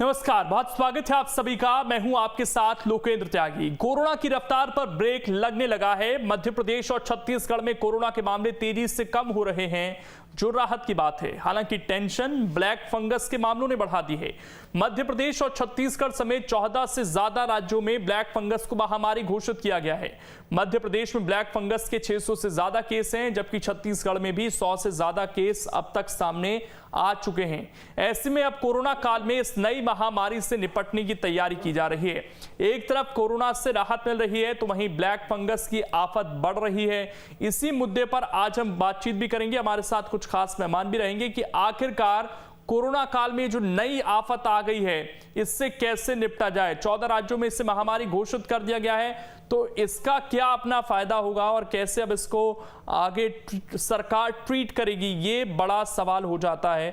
नमस्कार, बहुत स्वागत है आप सभी का। मैं हूं आपके साथ लोकेंद्र त्यागी। कोरोना की रफ्तार पर ब्रेक लगने लगा है। मध्य प्रदेश और छत्तीसगढ़ में कोरोना के मामले तेजी से कम हो रहे हैं, जो राहत की बात है। हालांकि टेंशन ब्लैक फंगस के मामलों ने बढ़ा दी है। मध्य प्रदेश और छत्तीसगढ़ समेत 14 से ज्यादा राज्यों में ब्लैक फंगस को महामारी घोषित किया गया है। मध्य प्रदेश में ब्लैक फंगस के 600 से ज्यादा केस हैं, जबकि छत्तीसगढ़ में भी 100 से ज्यादा केस अब तक सामने आ चुके हैं। ऐसे में अब कोरोना काल में इस नई महामारी से निपटने की तैयारी की जा रही है। एक तरफ कोरोना से राहत मिल रही है, तो वहीं ब्लैक फंगस की आफत बढ़ रही है। इसी मुद्दे पर आज हम बातचीत भी करेंगे। हमारे साथ कुछ खास मेहमान भी रहेंगे कि आखिरकार कोरोना काल में जो नई आफत आ गई है, इससे कैसे निपटा जाए। 14 राज्यों में इसे महामारी घोषित कर दिया गया है, तो इसका क्या अपना फायदा होगा और कैसे अब इसको आगे सरकार ट्रीट करेगी, ये बड़ा सवाल हो जाता है।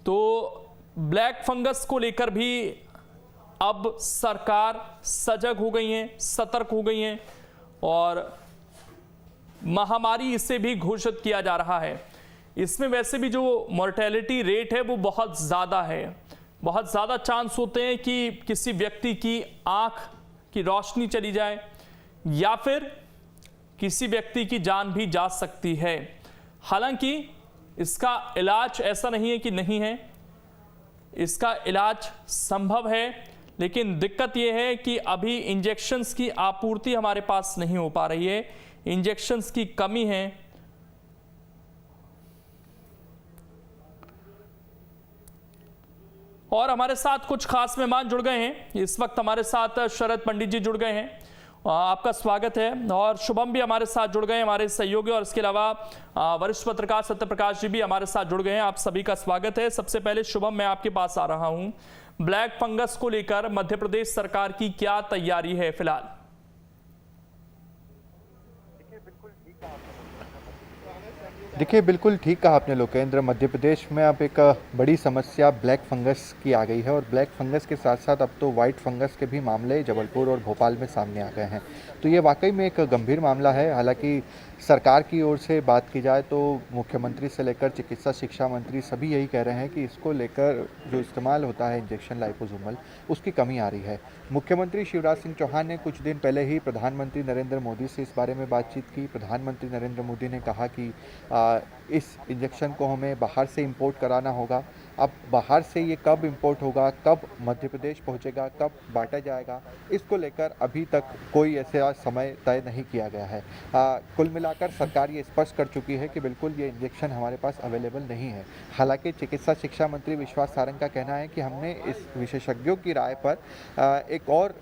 तो ब्लैक फंगस को लेकर भी अब सरकार सजग हो गई है, सतर्क हो गई है और महामारी इसे भी घोषित किया जा रहा है। इसमें वैसे भी जो मोर्टेलिटी रेट है वो बहुत ज़्यादा है। बहुत ज़्यादा चांस होते हैं कि किसी व्यक्ति की आंख की रोशनी चली जाए या फिर किसी व्यक्ति की जान भी जा सकती है। हालांकि इसका इलाज ऐसा नहीं है कि नहीं है, इसका इलाज संभव है, लेकिन दिक्कत यह है कि अभी इंजेक्शंस की आपूर्ति हमारे पास नहीं हो पा रही है। इंजेक्शंस की कमी है। और हमारे साथ कुछ खास मेहमान जुड़ गए हैं। इस वक्त हमारे साथ शरद पंडित जी जुड़ गए हैं, आपका स्वागत है। और शुभम भी हमारे साथ जुड़ गए हैं, हमारे सहयोगी। और इसके अलावा वरिष्ठ पत्रकार सत्य प्रकाश जी भी हमारे साथ जुड़ गए हैं। आप सभी का स्वागत है। सबसे पहले शुभम, मैं आपके पास आ रहा हूं। ब्लैक फंगस को लेकर मध्य प्रदेश सरकार की क्या तैयारी है फिलहाल? देखिए, बिल्कुल ठीक कहा आपने लोकेंद्र। मध्य प्रदेश में अब एक बड़ी समस्या ब्लैक फंगस की आ गई है और ब्लैक फंगस के साथ साथ अब तो वाइट फंगस के भी मामले जबलपुर और भोपाल में सामने आ गए हैं। तो ये वाकई में एक गंभीर मामला है। हालांकि सरकार की ओर से बात की जाए तो मुख्यमंत्री से लेकर चिकित्सा शिक्षा मंत्री सभी यही कह रहे हैं कि इसको लेकर जो इस्तेमाल होता है इंजेक्शन लाइपोसोमल, उसकी कमी आ रही है। मुख्यमंत्री शिवराज सिंह चौहान ने कुछ दिन पहले ही प्रधानमंत्री नरेंद्र मोदी से इस बारे में बातचीत की। प्रधानमंत्री नरेंद्र मोदी ने कहा कि इस इंजेक्शन को हमें बाहर से इंपोर्ट कराना होगा। अब बाहर से ये कब इंपोर्ट होगा, कब मध्य प्रदेश पहुंचेगा, कब बांटा जाएगा, इसको लेकर अभी तक कोई ऐसा समय तय नहीं किया गया है। कुल मिलाकर सरकार ये स्पष्ट कर चुकी है कि बिल्कुल ये इंजेक्शन हमारे पास अवेलेबल नहीं है। हालांकि चिकित्सा शिक्षा मंत्री विश्वास सारंग का कहना है कि हमने इस विशेषज्ञों की राय पर एक और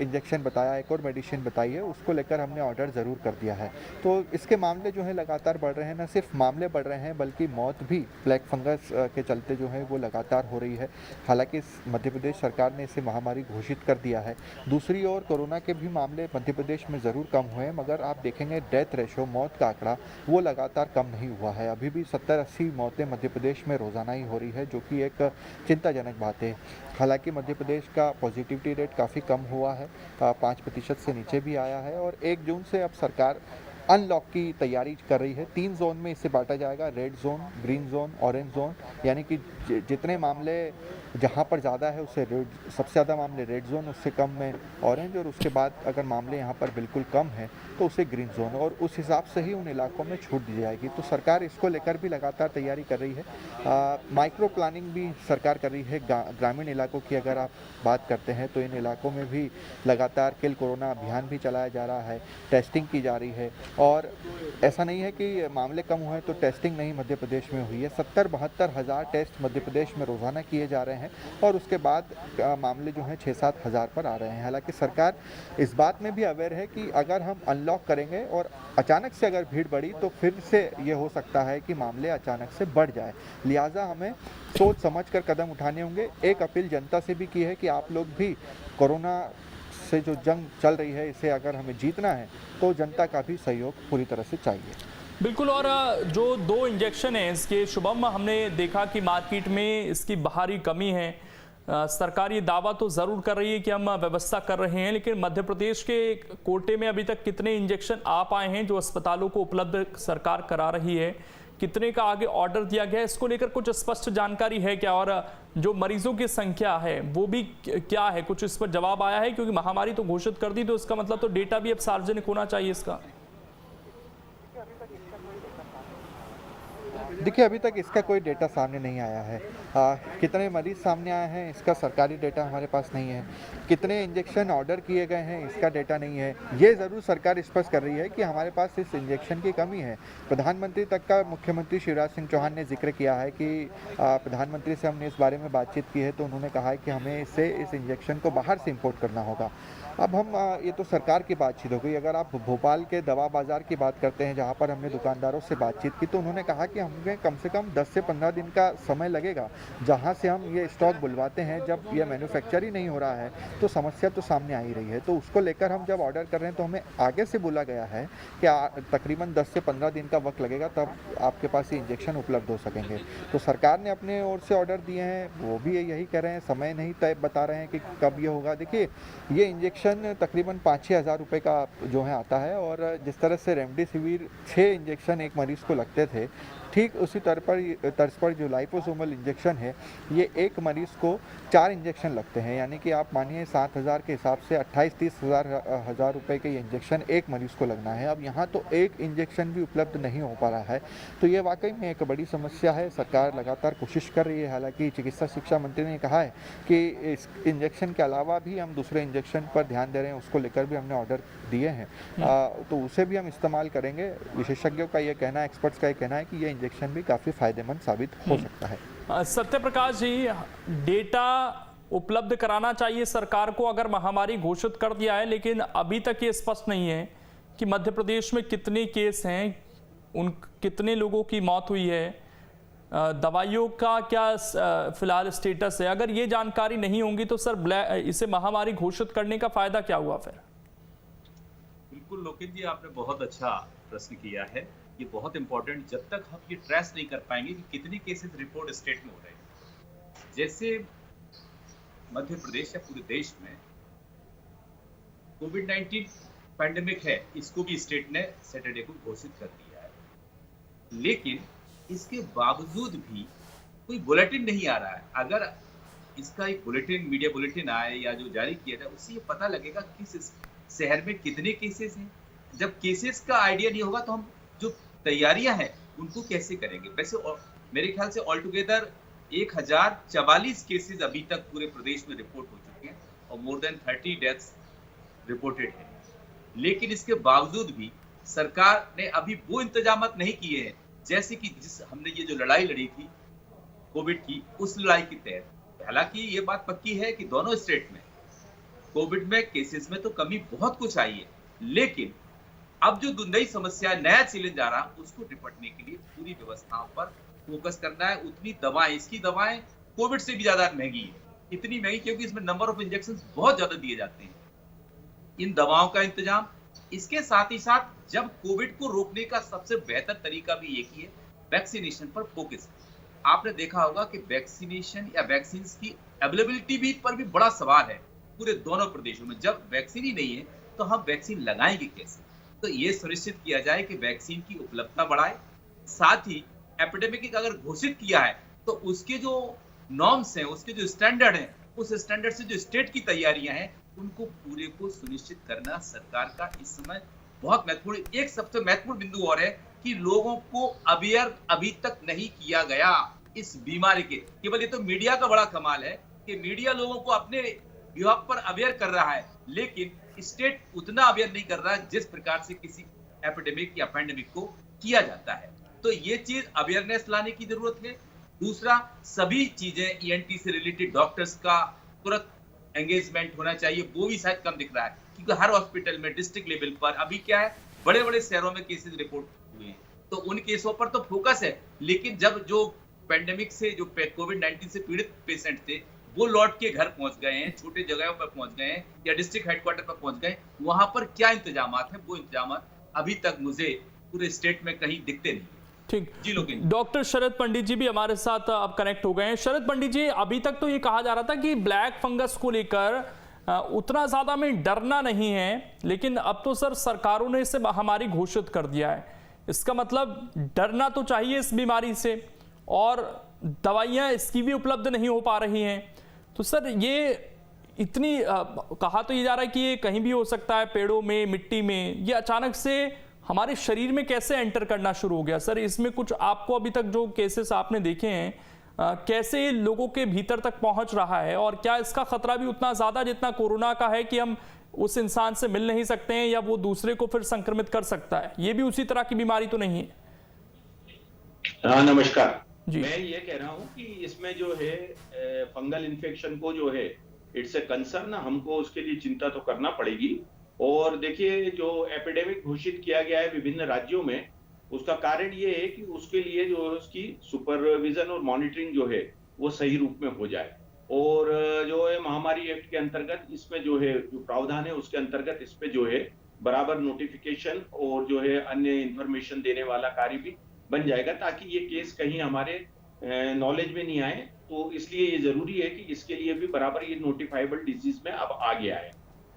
इंजेक्शन बताया, एक और मेडिसिन बताई है, उसको लेकर हमने ऑर्डर ज़रूर कर दिया है। तो इसके मामले जो है लगातार बढ़ रहे हैं। न सिर्फ मामले बढ़ रहे हैं बल्कि मौत भी ब्लैक फंगस के चलते जो है वो लगातार हो रही है। हालांकि मध्य प्रदेश सरकार ने इसे महामारी घोषित कर दिया है। दूसरी ओर कोरोना के भी मामले मध्य प्रदेश में ज़रूर कम हुए हैं, मगर आप देखेंगे डेथ रेशो, मौत का आंकड़ा, वो लगातार कम नहीं हुआ है। अभी भी 70-80 मौतें मध्य प्रदेश में रोज़ाना ही हो रही है, जो कि एक चिंताजनक बात है। हालांकि मध्य प्रदेश का पॉजिटिविटी रेट काफ़ी कम हुआ है, 5% से नीचे भी आया है। और 1 जून से अब सरकार अनलॉक की तैयारी कर रही है। 3 जोन में इसे बांटा जाएगा, red zone, green zone, orange zone. यानी कि जितने मामले जहां पर ज़्यादा है उससे रेड, सबसे ज़्यादा मामले रेड जोन, उससे कम में ऑरेंज, और उसके बाद अगर मामले यहां पर बिल्कुल कम है तो उसे ग्रीन जोन, और उस हिसाब से ही उन इलाकों में छूट दी जाएगी। तो सरकार इसको लेकर भी लगातार तैयारी कर रही है। माइक्रो प्लानिंग भी सरकार कर रही है। ग्रामीण इलाकों की अगर आप बात करते हैं तो इन इलाकों में भी लगातार किल कोरोना अभियान भी चलाया जा रहा है, टेस्टिंग की जा रही है। और ऐसा नहीं है कि मामले कम हुए तो टेस्टिंग नहीं मध्य प्रदेश में हुई है। 70-72 हज़ार टेस्ट मध्य प्रदेश में रोज़ाना किए जा रहे हैं और उसके बाद मामले जो हैं 6-7 हज़ार पर आ रहे हैं। हालांकि सरकार इस बात में भी अवेयर है कि अगर हम अनलॉक करेंगे और अचानक से अगर भीड़ बढ़ी तो फिर से ये हो सकता है कि मामले अचानक से बढ़ जाए। लिहाजा हमें सोच समझ कर कदम उठाने होंगे। एक अपील जनता से भी की है कि आप लोग भी कोरोना से जो जंग चल रही है, इसे अगर हमें जीतना है तो जनता का भी सहयोग पूरी तरह से चाहिए। बिल्कुल। और जो 2 इंजेक्शन हैं इसके, शुभम, हमने देखा कि मार्केट में इसकी बाहरी कमी है। सरकार ये दावा तो ज़रूर कर रही है कि हम व्यवस्था कर रहे हैं, लेकिन मध्य प्रदेश के कोटे में अभी तक कितने इंजेक्शन आ पाए हैं जो अस्पतालों को उपलब्ध सरकार करा रही है, कितने का आगे ऑर्डर दिया गया है, इसको लेकर कुछ स्पष्ट जानकारी है क्या? और जो मरीजों की संख्या है वो भी क्या है, कुछ इस पर जवाब आया है? क्योंकि महामारी तो घोषित कर दी, तो इसका मतलब तो डेटा भी अब सार्वजनिक होना चाहिए इसका। देखिए, अभी तक इसका कोई डेटा सामने नहीं आया है। कितने मरीज सामने आए हैं इसका सरकारी डेटा हमारे पास नहीं है। कितने इंजेक्शन ऑर्डर किए गए हैं इसका डेटा नहीं है। ये ज़रूर सरकार स्पष्ट कर रही है कि हमारे पास इस इंजेक्शन की कमी है। प्रधानमंत्री तक का मुख्यमंत्री शिवराज सिंह चौहान ने जिक्र किया है कि प्रधानमंत्री से हमने इस बारे में बातचीत की है, तो उन्होंने कहा है कि हमें इस इंजेक्शन को बाहर से इम्पोर्ट करना होगा। अब हम ये तो सरकार की बातचीत हो गई। अगर आप भोपाल के दवा बाज़ार की बात करते हैं, जहाँ पर हमने दुकानदारों से बातचीत की, तो उन्होंने कहा कि हमें कम से कम 10 से 15 दिन का समय लगेगा। जहाँ से हम ये स्टॉक बुलवाते हैं, जब ये मैन्युफैक्चर ही नहीं हो रहा है तो समस्या तो सामने आ ही रही है। तो उसको लेकर हम जब ऑर्डर कर रहे हैं तो हमें आगे से बोला गया है कि तकरीबन 10 से 15 दिन का वक्त लगेगा, तब आपके पास ये इंजेक्शन उपलब्ध हो सकेंगे। तो सरकार ने अपने ओर से ऑर्डर दिए हैं, वो भी यही कह रहे हैं, समय नहीं तय बता रहे हैं कि कब ये होगा। देखिए, ये इंजेक्शन तकरीबन 5-6 हज़ार रुपये का जो है आता है, और जिस तरह से रेमडेसिविर 6 इंजेक्शन एक मरीज़ को लगते थे, ठीक उसी तर्ज पर जो लाइपोसोमल इंजेक्शन है, ये एक मरीज़ को 4 इंजेक्शन लगते हैं। यानी कि आप मानिए 7,000 के हिसाब से 28-30 हज़ार रुपये के ये इंजेक्शन एक मरीज़ को लगना है। अब यहाँ तो एक इंजेक्शन भी उपलब्ध नहीं हो पा रहा है, तो ये वाकई में एक बड़ी समस्या है। सरकार लगातार कोशिश कर रही है। हालांकि चिकित्सा शिक्षा मंत्री ने कहा है कि इस इंजेक्शन के अलावा भी हम दूसरे इंजेक्शन पर ध्यान दे रहे हैं, उसको लेकर भी हमने ऑर्डर दिए हैं, तो उसे भी हम इस्तेमाल करेंगे। विशेषज्ञों का ये कहना है, एक्सपर्ट्स का ये कहना है कि ये इंजेक्शन भी काफ़ी फायदेमंद साबित हो सकता है। सत्य प्रकाश जी, डेटा उपलब्ध कराना चाहिए सरकार को अगर महामारी घोषित कर दिया है, लेकिन अभी तक ये स्पष्ट नहीं है कि मध्य प्रदेश में कितने केस हैं, उन कितने लोगों की मौत हुई है, दवाइयों का क्या फिलहाल स्टेटस है। अगर ये जानकारी नहीं होंगी तो सर इसे महामारी घोषित करने का फायदा क्या हुआ फिर? बिल्कुल लोकेश जी, आपने बहुत अच्छा प्रश्न किया है। ये बहुत इंपॉर्टेंट, जब तक हम ये ट्रेस नहीं कर पाएंगे कि कितने केसेस रिपोर्ट स्टेट में हो रहे हैं। जैसे मध्य प्रदेश या पूरे देश में कोविड-19 पैंडेमिक है, इसको भी स्टेट ने सैटरडे को घोषित कर दिया है, लेकिन इसके बावजूद भी कोई बुलेटिन नहीं आ रहा है। अगर इसका एक बुलेटिन, मीडिया बुलेटिन आए या जो जारी किया जाए, उससे ये पता लगेगा किस शहर में कितने केसेस हैं। जब केसेस का आइडिया नहीं होगा तो हम जो तैयारियां हैं उनको कैसे करेंगे। वैसे मेरे ख्याल से ऑल टुगेदर 1044 केसेस अभी तक पूरे प्रदेश में रिपोर्ट हो चुके हैं और मोर देन 30 डेथ्स रिपोर्टेड है। लेकिन इसके बावजूद भी सरकार ने अभी वो इंतजाम नहीं किए हैं जैसे कि जिस हमने ये जो लड़ाई लड़ी थी कोविड की, उस लड़ाई के तहत। हालांकि ये बात पक्की है कि दोनों स्टेट में कोविड में केसेस में तो कमी बहुत कुछ आई है, लेकिन अब जो नई समस्या, नया चैलेंज आ रहा, उसको निपटने के लिए पूरी व्यवस्थाओं पर फोकस करना है। उतनी दवाएं, इसकी दवाएं कोविड से भी ज्यादा महंगी है, इतनी महंगी क्योंकि इसमें नंबर ऑफ इंजेक्शन बहुत ज्यादा दिए जाते हैं। इन दवाओं का इंतजाम, इसके साथ ही साथ जब कोविड को रोकने का सबसे बेहतर तरीका भी एक ही है, वैक्सीनेशन पर फोकस। आपने देखा होगा कि वैक्सीनेशन या वैक्सीन की अवेलेबिलिटी भी पर भी बड़ा सवाल है पूरे दोनों प्रदेशों में। जब वैक्सीन ही नहीं है तो हम वैक्सीन लगाएंगे कैसे? तो ये सुनिश्चित किया जाए कि वैक्सीन की उपलब्धता बढ़ाए। साथ ही एपिडेमिक अगर घोषित किया है तो उसके जो नॉर्म्स हैं, उसके जो स्टैंडर्ड हैं, उस स्टैंडर्ड से जो स्टेट की तैयारियां हैं उनको पूरे को सुनिश्चित करना सरकार का इस समय बहुत महत्वपूर्ण। एक सबसे महत्वपूर्ण बिंदु और है कि लोगों को अवेयर अभी तक नहीं किया गया इस बीमारी के। केवल ये तो मीडिया का बड़ा कमाल है कि मीडिया लोगों को अपने विभाग पर अवेयर कर रहा है, लेकिन स्टेट उतना अवेयर नहीं कर रहा है जिस प्रकार से किसी एपिडेमिक या पैंडेमिक को किया जाता है। तो ये चीज अवेयरनेस लाने की जरूरत है। दूसरा, सभी चीजें ईएनटी से रिलेटेड डॉक्टर्स का तुरंत एंगेजमेंट होना चाहिए, वो भी शायद कम दिख रहा है क्योंकि हर हॉस्पिटल में डिस्ट्रिक्ट लेवल पर अभी क्या है, बड़े बड़े शहरों में केसेस रिपोर्ट हुए हैं तो उन केसों पर तो फोकस है, लेकिन जब जो पैंडेमिक से, जो कोविड-19 से पीड़ित पेशेंट थे, वो लौट के घर पहुंच गए हैं, छोटे जगहों पर पहुंच गए हैं या डिस्ट्रिक्ट हेडक्वार्टर पर पहुंच गए, वहां पर क्या इंतजाम हैं, वो इंतजाम अभी तक मुझे पूरे स्टेट में कहीं दिखते नहीं। ठीक जी लोकेश। डॉक्टर शरद पंडित जी भी हमारे साथ अब कनेक्ट हो गए हैं। शरद पंडित जी, अभी तक तो ये कहा जा रहा था कि ब्लैक फंगस को लेकर उतना ज्यादा में डरना नहीं है, लेकिन अब तो सर सरकारों ने इसे महामारी घोषित कर दिया है। इसका मतलब डरना तो चाहिए इस बीमारी से, और दवाइयाँ इसकी भी उपलब्ध नहीं हो पा रही हैं। तो सर ये इतनी कहा तो ये जा रहा है कि ये कहीं भी हो सकता है, पेड़ों में, मिट्टी में, ये अचानक से हमारे शरीर में कैसे एंटर करना शुरू हो गया? सर इसमें कुछ आपको अभी तक जो केसेस आपने देखे हैं, कैसे ये लोगों के भीतर तक पहुंच रहा है, और क्या इसका खतरा भी उतना ज्यादा जितना कोरोना का है कि हम उस इंसान से मिल नहीं सकते हैं या वो दूसरे को फिर संक्रमित कर सकता है? ये भी उसी तरह की बीमारी तो नहीं है? हाँ, नमस्कार जी। मैं ये कह रहा हूँ कि इसमें जो है फंगल इन्फेक्शन को जो है इट्स ए कंसर्न, हमको उसके लिए चिंता तो करना पड़ेगी। और देखिए, जो एपिडेमिक घोषित किया गया है विभिन्न राज्यों में, उसका कारण ये है कि उसके लिए जो उसकी सुपरविजन और मॉनिटरिंग जो है वो सही रूप में हो जाए। और जो है महामारी एक्ट के अंतर्गत इसमें जो है जो प्रावधान है उसके अंतर्गत इस पे जो है बराबर नोटिफिकेशन और जो है अन्य इंफॉर्मेशन देने वाला कार्य भी बन जाएगा, ताकि ये केस कहीं हमारे नॉलेज में नहीं आए। तो इसलिए ये जरूरी है कि इसके लिए भी बराबर ये नोटिफाइबल डिजीज में अब आ गया है।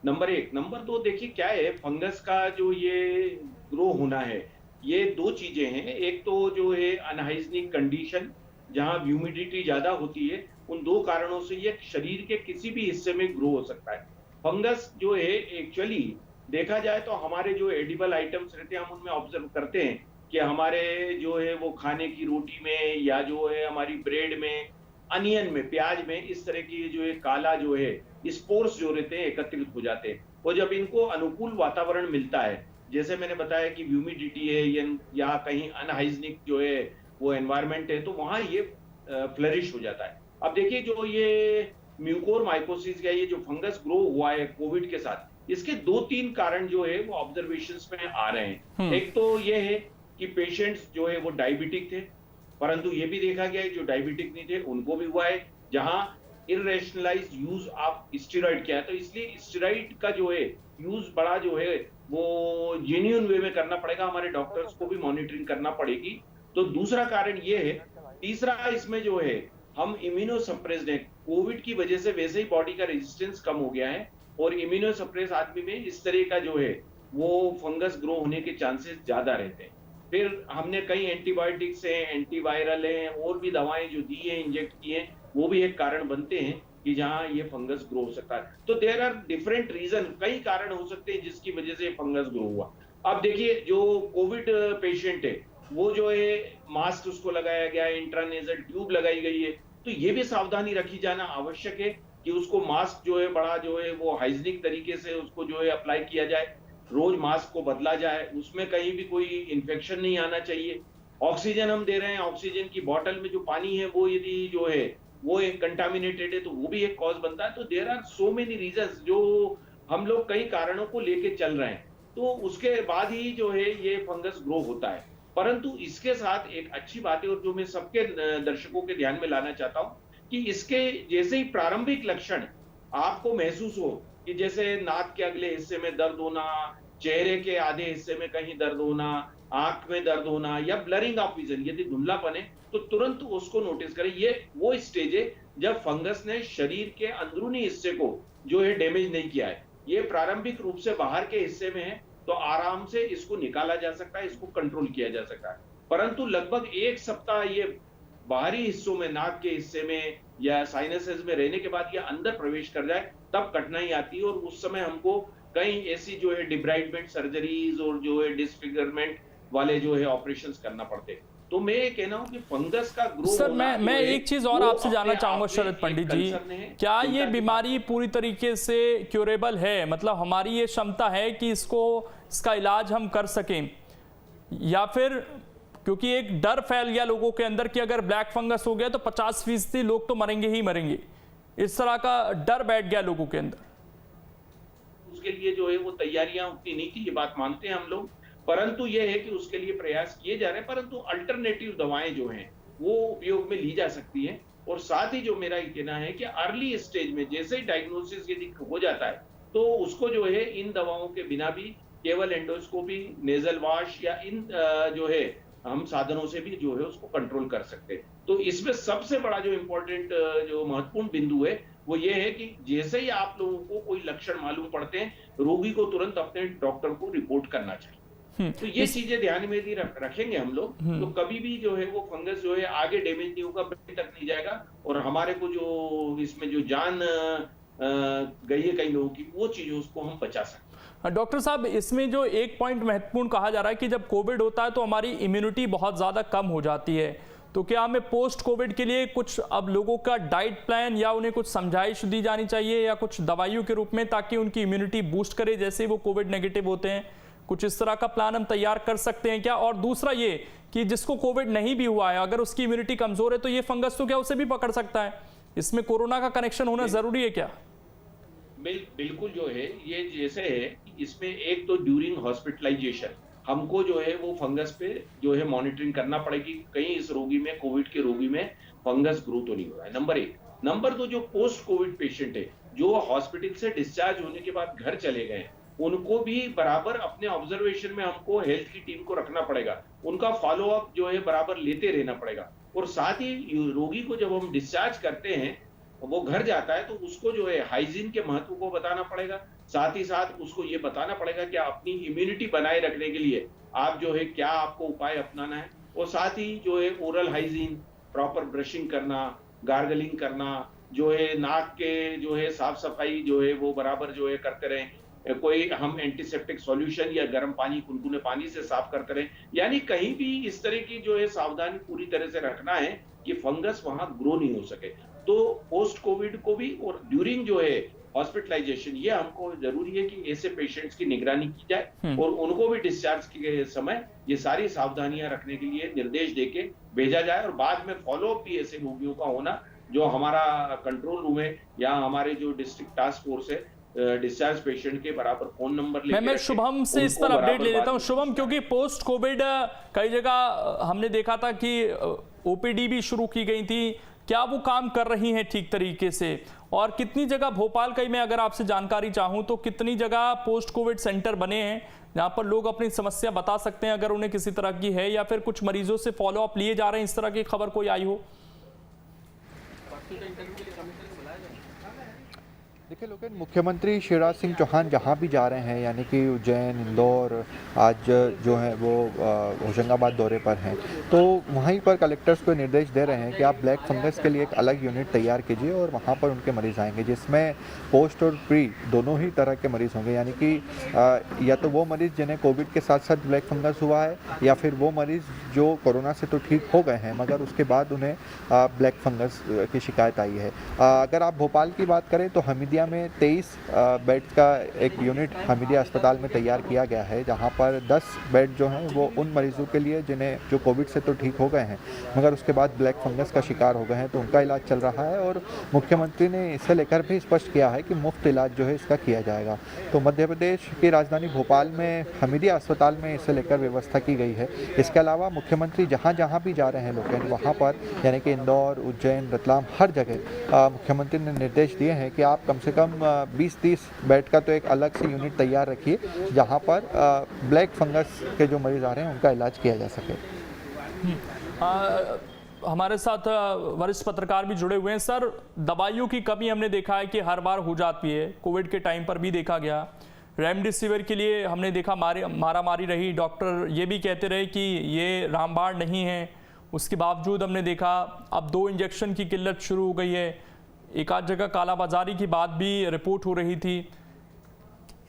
नंबर 1। नंबर 2, देखिए क्या है, फंगस का जो ये ग्रो होना है, ये दो चीजें हैं। एक तो जो है अनहाइजीनिक कंडीशन, जहां ह्यूमिडिटी ज्यादा होती है, उन दो कारणों से ये शरीर के किसी भी हिस्से में ग्रो हो सकता है। फंगस जो है एक्चुअली देखा जाए तो हमारे जो एडिबल आइटम्स रहते हैं, हम उनमें ऑब्जर्व करते हैं कि हमारे जो है वो खाने की रोटी में या जो है हमारी ब्रेड में, अनियन में, प्याज में, इस तरह की जो है काला जो है स्पोर्स जो रहते हैं एकत्रित हो जाते हैं। और जब इनको अनुकूल वातावरण मिलता है, जैसे मैंने बताया कि ह्यूमिडिटी है या कहीं अनहाइजीनिक जो है वो एनवायरनमेंट है, तो वहां ये फ्लरिश हो जाता है। अब देखिए, जो ये म्यूकोर माइकोसिस या ये जो फंगस ग्रो हुआ है कोविड के साथ, इसके 2-3 कारण जो है वो ऑब्जर्वेशंस में आ रहे हैं। एक तो ये है कि पेशेंट्स जो है वो डायबिटिक थे, परंतु ये भी देखा गया है जो डायबिटिक नहीं थे उनको भी हुआ है, जहां इरेशनलाइज्ड यूज ऑफ स्टेरॉइड किया है। तो इसलिए स्टेरॉइड का जो है यूज बड़ा जो है वो जेन्युइन वे में करना पड़ेगा, हमारे डॉक्टर्स को भी मॉनिटरिंग करना पड़ेगी। तो दूसरा कारण ये है। तीसरा, इसमें जो है हम इम्यूनोसप्रेस्ड हैं, कोविड की वजह से वैसे ही बॉडी का रेजिस्टेंस कम हो गया है, और इम्यूनोसप्रेस आदमी में इस तरह का जो है वो फंगस ग्रो होने के चांसेस ज्यादा रहते हैं। फिर हमने कई एंटीबायोटिक्स हैं, एंटीवायरल हैं, और भी दवाएं जो दी हैं, इंजेक्ट की हैं, वो भी एक कारण बनते हैं कि जहां ये फंगस ग्रो हो सकता है। तो देयर आर डिफरेंट रीजन, कई कारण हो सकते हैं जिसकी वजह से फंगस ग्रो हुआ। अब देखिए, जो कोविड पेशेंट है वो जो है मास्क उसको लगाया गया है, इंट्रानेजल ट्यूब लगाई गई है, तो ये भी सावधानी रखी जाना आवश्यक है कि उसको मास्क जो है बड़ा जो है वो हाइजीनिक तरीके से उसको जो है अप्लाई किया जाए, रोज मास्क को बदला जाए, उसमें कहीं भी कोई इन्फेक्शन नहीं आना चाहिए। ऑक्सीजन हम दे रहे हैं, ऑक्सीजन की बोतल में जो पानी है वो यदि जो है वो एक कंटामिनेटेड है तो वो भी एक कॉज बनता है। तो there are so many reasons जो हम लोग कई कारणों को लेके चल रहे हैं, तो उसके बाद ही जो है ये फंगस ग्रो होता है। परंतु इसके साथ एक अच्छी बात है, और जो मैं सबके दर्शकों के ध्यान में लाना चाहता हूं, कि इसके जैसे ही प्रारंभिक लक्षण आपको महसूस हो कि जैसे नाक के अगले हिस्से में दर्द होना, चेहरे के आधे हिस्से में कहीं दर्द होना, आंख में दर्द होना, या ब्लरिंग ऑफ विजन, यदि धुंधलापन है, तो तुरंत उसको नोटिस करें। ये वो स्टेज है जब फंगस ने शरीर के अंदरूनी हिस्से को जो है डैमेज नहीं किया है, ये प्रारंभिक रूप से बाहर के हिस्से में है, तो आराम से इसको निकाला जा सकता है, इसको कंट्रोल किया जा सकता है। परंतु लगभग 1 सप्ताह ये बाहरी हिस्सों में, नाक के हिस्से में या साइनसेस में रहने के बाद ये अंदर प्रवेश कर जाए, तब कठिनाई आती है, और उस समय हमको कई ऐसी जो है डिब्राइडमेंट सर्जरीज और जो है डिसफिगरमेंट वाले जो है ऑपरेशंस करना पड़ते हैं। तो मैं ये कहना हूं कि फंगस का ग्रो सर मैं एक चीज और आपसे जानना चाहूंगा शरद पंडित जी, क्या ये बीमारी पूरी तरीके से क्यूरेबल है? मतलब हमारी ये क्षमता है कि इसका इलाज हम कर सकें, या फिर क्योंकि एक डर फैल गया लोगों के अंदर कि अगर ब्लैक फंगस हो गया तो 50% लोग तो मरेंगे ही मरेंगे, इस तरह का डर बैठ गया लोगों के अंदर? उसके लिए जो है वो तैयारियां उतनी नहीं थी, ये बात मानते हैं हम लोग, परंतु ये है कि उसके लिए प्रयास किए जा रहे हैं। परंतु अल्टरनेटिव दवाएं जो हैं वो उपयोग में ली जा सकती हैं। और साथ ही जो मेरा ये कहना है कि अर्ली स्टेज में जैसे ही डायग्नोसिस यदि हो जाता है, तो उसको जो है इन दवाओं के बिना भी केवल एंडोस्कोपी, नेजल वॉश या इन जो है हम साधनों से भी जो है उसको कंट्रोल कर सकते हैं। तो इसमें सबसे बड़ा जो इम्पोर्टेंट जो महत्वपूर्ण बिंदु है वो ये है कि जैसे ही आप लोगों को कोई लक्षण मालूम पड़ते हैं, रोगी को तुरंत अपने डॉक्टर को रिपोर्ट करना चाहिए। तो ये चीजें ध्यान में यदि रखेंगे हम लोग, तो कभी भी जो है वो फंगस जो है आगे डैमेज नहीं होगा, ब्रेन तक नहीं जाएगा, और हमारे को जो इसमें जो जान गई है कई लोगों की, वो चीज उसको हम बचा सकते हैं। डॉक्टर साहब, इसमें जो एक पॉइंट महत्वपूर्ण कहा जा रहा है कि जब कोविड होता है तो हमारी इम्यूनिटी बहुत ज़्यादा कम हो जाती है, तो क्या हमें पोस्ट कोविड के लिए कुछ अब लोगों का डाइट प्लान या उन्हें कुछ समझाइश दी जानी चाहिए या कुछ दवाइयों के रूप में, ताकि उनकी इम्यूनिटी बूस्ट करे जैसे वो कोविड नेगेटिव होते हैं? कुछ इस तरह का प्लान हम तैयार कर सकते हैं क्या? और दूसरा ये कि जिसको कोविड नहीं भी हुआ है, अगर उसकी इम्यूनिटी कमजोर है तो ये फंगस तो क्या उसे भी पकड़ सकता है? इसमें कोरोना का कनेक्शन होना जरूरी है क्या? बिल्कुल जो है ये जैसे है, इसमें एक तो ड्यूरिंग हॉस्पिटलाइजेशन हमको जो है वो फंगस पे जो है मॉनिटरिंग करना पड़ेगी, कहीं इस रोगी में, कोविड के रोगी में फंगस ग्रो तो नहीं हो रहा है, नंबर 1। नंबर 2, जो पोस्ट कोविड पेशेंट है, जो हॉस्पिटल से डिस्चार्ज होने के बाद घर चले गए, उनको भी बराबर अपने ऑब्जर्वेशन में हमको हेल्थ की टीम को रखना पड़ेगा, उनका फॉलो अप जो है बराबर लेते रहना पड़ेगा। और साथ ही रोगी को जब हम डिस्चार्ज करते हैं, वो घर जाता है, तो उसको जो है हाइजीन के महत्व को बताना पड़ेगा, साथ ही साथ उसको ये बताना पड़ेगा कि अपनी इम्यूनिटी बनाए रखने के लिए आप जो है क्या आपको उपाय अपनाना है, और साथ ही जो है ओरल हाइजीन, प्रॉपर ब्रशिंग करना, गार्गलिंग करना, जो है नाक के जो है साफ सफाई जो है वो बराबर जो है करते रहें, कोई हम एंटीसेप्टिक सॉल्यूशन या गर्म पानी, कुनकुने पानी से साफ करते रहें, यानी कहीं भी इस तरह की जो है सावधानी पूरी तरह से रखना है कि फंगस वहां ग्रो नहीं हो सके। तो पोस्ट कोविड को भी और ड्यूरिंग जो है हॉस्पिटलाइजेशन, ये हमको जरूरी है कि ऐसे पेशेंट्स की निगरानी की जाए और उनको भी डिस्चार्ज के समय ये सारी सावधानियां रखने के लिए निर्देश देके भेजा जाए, और बाद में फॉलोअप भी ऐसे रोगियों का होना, जो हमारा कंट्रोल रूम है या हमारे जो डिस्ट्रिक्ट टास्क फोर्स है, डिस्चार्ज पेशेंट के बराबर फोन नंबर लेके मैं शुभम से इस पर अपडेट ले लेता हूं। शुभम, क्योंकि पोस्ट कोविड कई जगह हमने देखा था कि ओपीडी भी शुरू की गई थी, क्या वो काम कर रही हैं ठीक तरीके से? और कितनी जगह भोपाल का ही मैं अगर आपसे जानकारी चाहूं तो कितनी जगह पोस्ट कोविड सेंटर बने हैं जहां पर लोग अपनी समस्या बता सकते हैं अगर उन्हें किसी तरह की है, या फिर कुछ मरीजों से फॉलो अप लिए जा रहे हैं, इस तरह की खबर कोई आई हो? देखिए लोकेन, मुख्यमंत्री शिवराज सिंह चौहान जहाँ भी जा रहे हैं, यानी कि उज्जैन, इंदौर, आज जो है वो होशंगाबाद दौरे पर हैं, तो वहीं पर कलेक्टर्स को निर्देश दे रहे हैं कि आप ब्लैक फंगस के लिए एक अलग यूनिट तैयार कीजिए और वहाँ पर उनके मरीज़ आएंगे, जिसमें पोस्ट और प्री दोनों ही तरह के मरीज़ होंगे, यानी कि या तो वो मरीज़ जिन्हें कोविड के साथ साथ ब्लैक फंगस हुआ है, या फिर वो मरीज़ जो कोरोना से तो ठीक हो गए हैं मगर उसके बाद उन्हें ब्लैक फंगस की शिकायत आई है। अगर आप भोपाल की बात करें तो हमीदिया में 23 बेड्स का एक यूनिट हमीदिया अस्पताल में तैयार किया गया है, जहां पर 10 बेड जो हैं वो उन मरीजों के लिए जिन्हें जो कोविड से तो ठीक हो गए हैं मगर उसके बाद ब्लैक फंगस का शिकार हो गए हैं, तो उनका इलाज चल रहा है। और मुख्यमंत्री ने इसे लेकर भी स्पष्ट किया है कि मुफ्त इलाज जो है इसका किया जाएगा। तो मध्य प्रदेश की राजधानी भोपाल में हमीदिया अस्पताल में इसे लेकर व्यवस्था की गई है। इसके अलावा मुख्यमंत्री जहाँ जहाँ भी जा रहे हैं लोग वहाँ पर, यानी कि इंदौर, उज्जैन, रतलाम, हर जगह मुख्यमंत्री ने निर्देश दिए हैं कि आप कम से कम 20-30 बेड का तो एक अलग से यूनिट तैयार रखिए, जहां पर ब्लैक फंगस के जो मरीज आ रहे हैं उनका इलाज किया जा सके। हमारे साथ वरिष्ठ पत्रकार भी जुड़े हुए हैं। सर, दवाइयों की कमी हमने देखा है कि हर बार हो जाती है, कोविड के टाइम पर भी देखा गया। रेमडेसिविर के लिए हमने देखा मारामारी रही, डॉक्टर ये भी कहते रहे कि ये रामबाण नहीं है, उसके बावजूद हमने देखा अब 2 इंजेक्शन की किल्लत शुरू हो गई है, एक आध जगह कालाबाजारी की बात भी रिपोर्ट हो रही थी।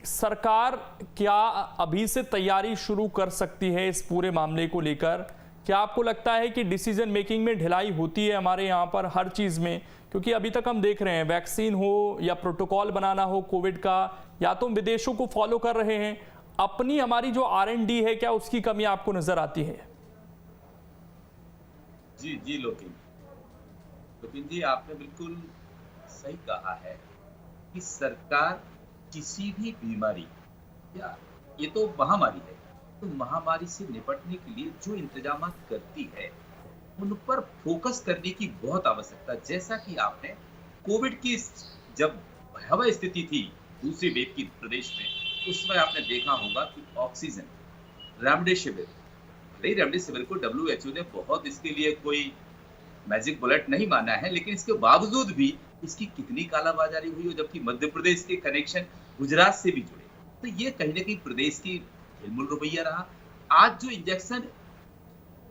सरकार क्या अभी से तैयारी शुरू कर सकती है इस पूरे मामले को लेकर? क्या आपको लगता है कि डिसीजन मेकिंग में ढिलाई होती है हमारे यहाँ पर हर चीज़ में? क्योंकि अभी तक हम देख रहे हैं वैक्सीन हो या प्रोटोकॉल बनाना हो कोविड का, या तो हम विदेशों को फॉलो कर रहे हैं, अपनी हमारी जो R&D है क्या उसकी कमी आपको नजर आती है? जी लोकिन जी, आपने बिल्कुल सही कहा है कि सरकार किसी भी बीमारी, या ये तो महामारी है, तो महामारी से निपटने के लिए जो इंतजाम करती है उन पर फोकस करने की बहुत आवश्यकता। जैसा कि आपने कोविड की जब भयावह स्थिति थी दूसरी वेव की प्रदेश में, उसमें आपने देखा होगा कि ऑक्सीजन, रेमडेसिविर को WHO ने बहुत इसके लिए कोई मैजिक बुलेट नहीं माना है, लेकिन इसके बावजूद भी इसकी कितनी कालाबाजारी हुई, जबकि मध्य प्रदेश के कनेक्शन गुजरात से भी जुड़े। तो ये कहीं ना कहीं प्रदेश की ढिलमुल रवैया रहा। आज जो इंजेक्शन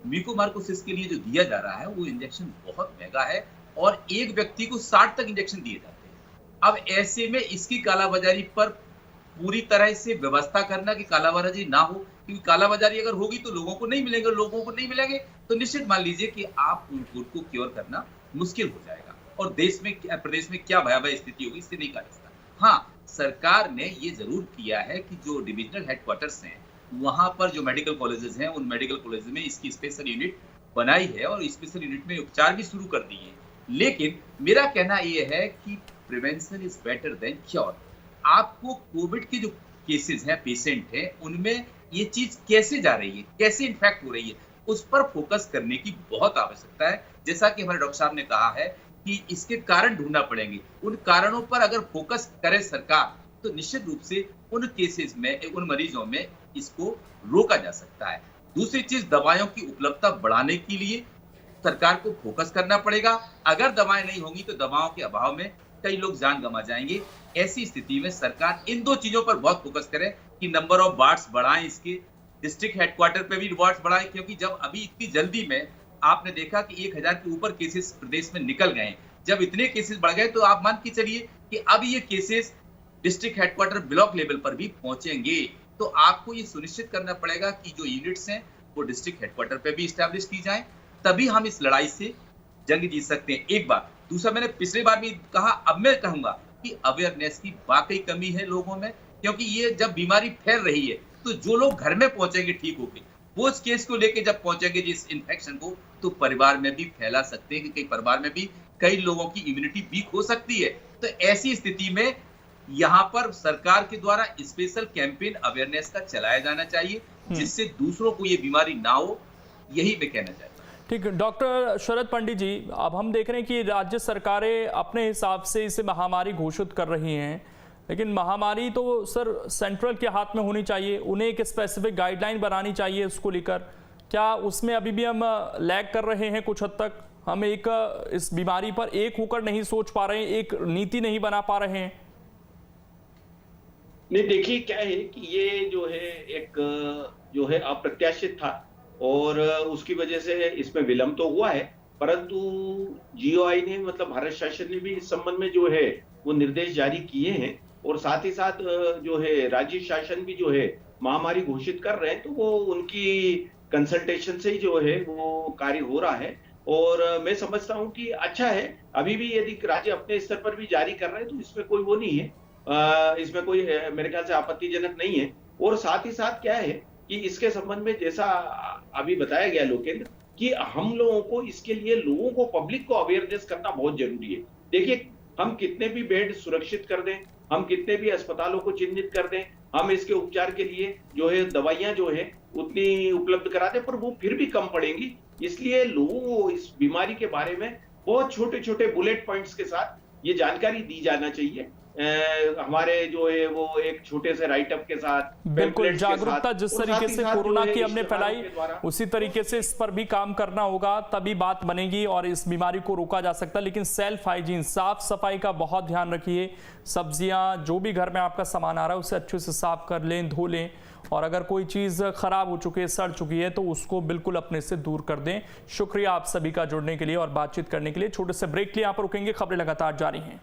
म्यूकोमार्कोसिस के लिए जो दिया जा रहा है वो इंजेक्शन बहुत महंगा है और एक व्यक्ति को 60 तक इंजेक्शन दिए जाते हैं। अब ऐसे में इसकी कालाबाजारी पर पूरी तरह से व्यवस्था करना कि कालाबाजारी ना हो, क्योंकि कालाबाजारी अगर होगी तो लोगों को नहीं मिलेंगे, लोगों को नहीं मिलेंगे तो निश्चित मान लीजिए कि आप उनको क्योर करना मुश्किल हो जाएगा और देश में प्रदेश में क्या भयावह स्थिति होगी इससे नहीं कहा जा सकता। हाँ, सरकार ने ये जरूर किया है कि जो डिविजनल हेडक्वार्टर्स हैं वहां पर जो मेडिकल कॉलेजेस हैं उन मेडिकल कॉलेजेस में इसकी स्पेशल यूनिट बनाई है और स्पेशल यूनिट में उपचार भी शुरू कर दिए हैं। लेकिन मेरा कहना यह है कि prevention is better than cure. आपको कोविड के जो केसेस हैं, पेशेंट हैं, उनमें ये चीज कैसे जा रही है, कैसे इन्फेक्ट हो रही है, उस पर फोकस करने की बहुत आवश्यकता है। जैसा कि हमारे डॉक्टर साहब ने कहा है कि इसके कारण ढूंढना पड़ेंगे, उन कारणों पर अगर फोकस करे सरकार तो निश्चित रूप से उन केसेस में, उन मरीजों में इसको रोका जा सकता है। दूसरी चीज, दवाइयों की उपलब्धता बढ़ाने के लिए सरकार को फोकस करना पड़ेगा। अगर दवाएं नहीं होंगी तो दवाओं के अभाव में कई लोग जान गंवा जाएंगे। ऐसी स्थिति में सरकार इन दो चीजों पर बहुत फोकस करे कि नंबर ऑफ वार्ड्स बढ़ाएं, इसके डिस्ट्रिक्ट हेडक्वार्टर पे भी वार्ड्स बढ़ाएं, क्योंकि जब अभी इतनी जल्दी में आपने देखा कि 1000 के ऊपर केसेस प्रदेश में निकल गए, जब इतने केसेस बढ़ गए तो आप मान के चलिए कि अब ये cases district headquarter block level पर भी पहुंचेंगे। तो आपको ये सुनिश्चित करना पड़ेगा कि जो यूनिट्स हैं वो डिस्ट्रिक्ट हेडक्वार्टर पे भी स्टैब्लिश की जाए, तभी हम इस लड़ाई से जंग जीत सकते हैं। एक बात। दूसरा, मैंने पिछले बार भी कहा, अब मैं कहूंगा कि अवेयरनेस की वाकई कमी है लोगों में, क्योंकि ये जब बीमारी फैल रही है तो जो लोग घर में पहुंचेंगे ठीक होके, वो इस केस को लेके जब पहुंचेंगे जिस इन्फेक्शन को, तो परिवार में भी फैला सकते हैं कि कई परिवार में भी कई लोगों की इम्यूनिटी वीक हो सकती है। तो ऐसी स्थिति में यहाँ पर सरकार के द्वारा स्पेशल कैंपेन अवेयरनेस का चलाया जाना चाहिए, जिससे दूसरों को ये बीमारी ना हो, यही मैं कहना चाहता हूँ। ठीक, डॉक्टर शरद पंडित जी, अब हम देख रहे हैं कि राज्य सरकारें अपने हिसाब से इसे महामारी घोषित कर रही हैं, लेकिन महामारी तो सर सेंट्रल के हाथ में होनी चाहिए, उन्हें एक स्पेसिफिक गाइडलाइन बनानी चाहिए उसको लेकर। क्या उसमें अभी भी हम लैग कर रहे हैं कुछ हद तक? हम एक इस बीमारी पर एक होकर नहीं सोच पा रहे हैं, एक नीति नहीं बना पा रहे हैं? नहीं, देखिए क्या है कि ये जो है एक जो है अप्रत्याशित था और उसकी वजह से इसमें विलंब तो हुआ है, परंतु जीओआई ने, मतलब भारत शासन ने भी इस संबंध में जो है वो निर्देश जारी किए हैं और साथ ही साथ जो है राज्य शासन भी जो है महामारी घोषित कर रहे हैं, तो वो उनकी कंसल्टेशन से ही जो है वो कार्य हो रहा है। और मैं समझता हूं कि अच्छा है, अभी भी यदि राज्य अपने स्तर पर भी जारी कर रहे हैं तो इसमें कोई वो नहीं है, इसमें कोई मेरे ख्याल से आपत्तिजनक नहीं है। और साथ ही साथ क्या है कि इसके संबंध में जैसा अभी बताया गया लोकेंद्र, कि हम लोगों को इसके लिए लोगों को, पब्लिक को अवेयरनेस करना बहुत जरूरी है। देखिए, हम कितने भी बेड सुरक्षित कर दें, हम कितने भी अस्पतालों को चिन्हित कर दें, हम इसके उपचार के लिए जो है दवाइयां जो है उतनी उपलब्ध करा दें, पर वो फिर भी कम पड़ेंगी। इसलिए लोगों को इस बीमारी के बारे में बहुत छोटे छोटे बुलेट पॉइंट्स के साथ ये जानकारी दी जाना चाहिए। हमारे जो है वो एक छोटे से राइटअप के साथ, बिल्कुल जागरूकता जिस तरीके से कोरोना की हमने फैलाई, उसी तरीके से इस पर भी काम करना होगा, तभी बात बनेगी और इस बीमारी को रोका जा सकता है। लेकिन सेल्फ हाइजीन, साफ सफाई का बहुत ध्यान रखिए। सब्जियां, जो भी घर में आपका सामान आ रहा है उसे अच्छे से साफ कर लें, धो लें, और अगर कोई चीज़ खराब हो चुकी है, सड़ चुकी है, तो उसको बिल्कुल अपने से दूर कर दें। शुक्रिया आप सभी का जुड़ने के लिए और बातचीत करने के लिए। छोटे से ब्रेक के लिए यहाँ पर रुकेंगे, खबरें लगातार जारी हैं।